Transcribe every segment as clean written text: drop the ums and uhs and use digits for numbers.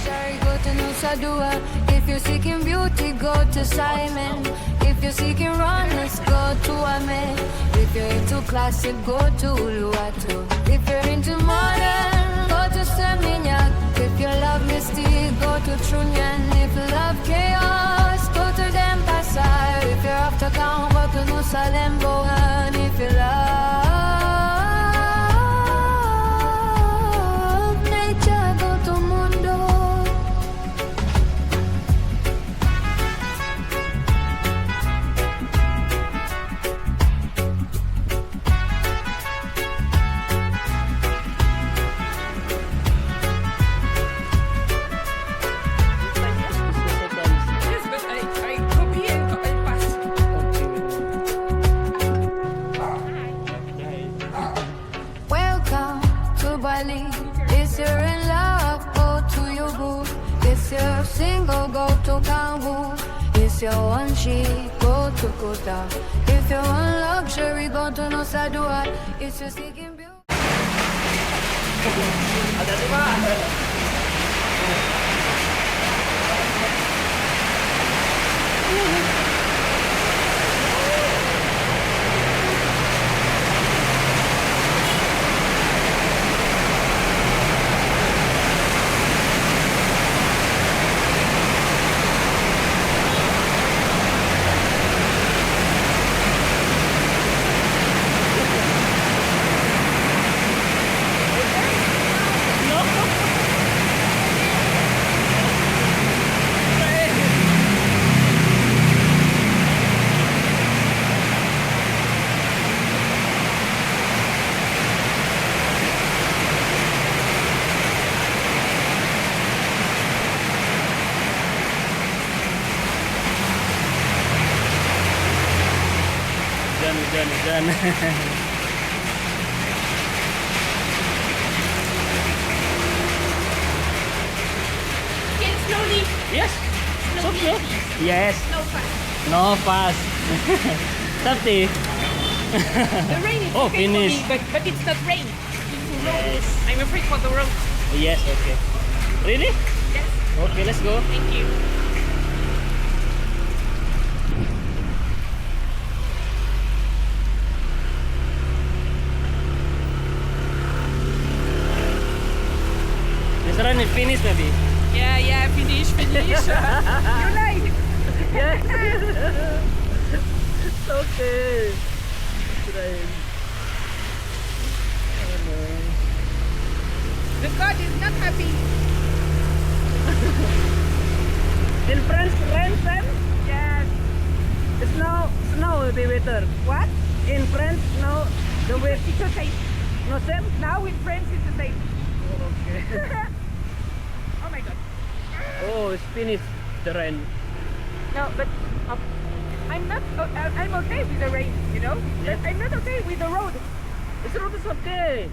luxury, go to Nusa Dua. If you're seeking beauty, go to Simon. If you're seeking rawness, go to Amen. If you're into classic, go to Uluwatu. If you're into modern, go to Seminyak. If you love mystic, go to Trunyan. If you love chaos, go to Denpasar. If you're after town, go to Nusa Lembohan. If you love nature, go to Mundo. Yes, but I copy and pass. Welcome to Bali. If you're in love, go to Yubu. If you're single, go to Kangu. If you're on cheap, go to Kuta. If you're on luxury, go to Nusa Dua. If you're seeking beauty. Done. Get slowly. Yes. It's okay. Yes. No fast. No fast. Tapti. The rain is Oh, okay finish. for me, but it's not rain. It's the road. Yes. I'm afraid for the road. Yes, okay. Really? Yes. Okay, let's go. Thank you. This run is finished maybe. Yeah, finish. You like? It's okay. Try. The God is not happy. In France, rain? Yes. Snow the weather. What? In France, no, the weather. It's okay. No same? Now in France it's the same. Okay. Oh my God. Oh, it's finished the rain. No, but I'm not. I'm okay with the rain, you know. Yes. But I'm not okay with the road. This road is okay.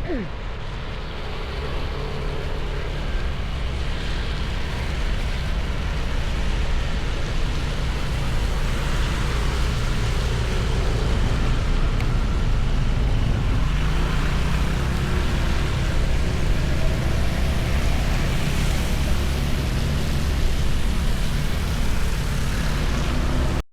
Mm.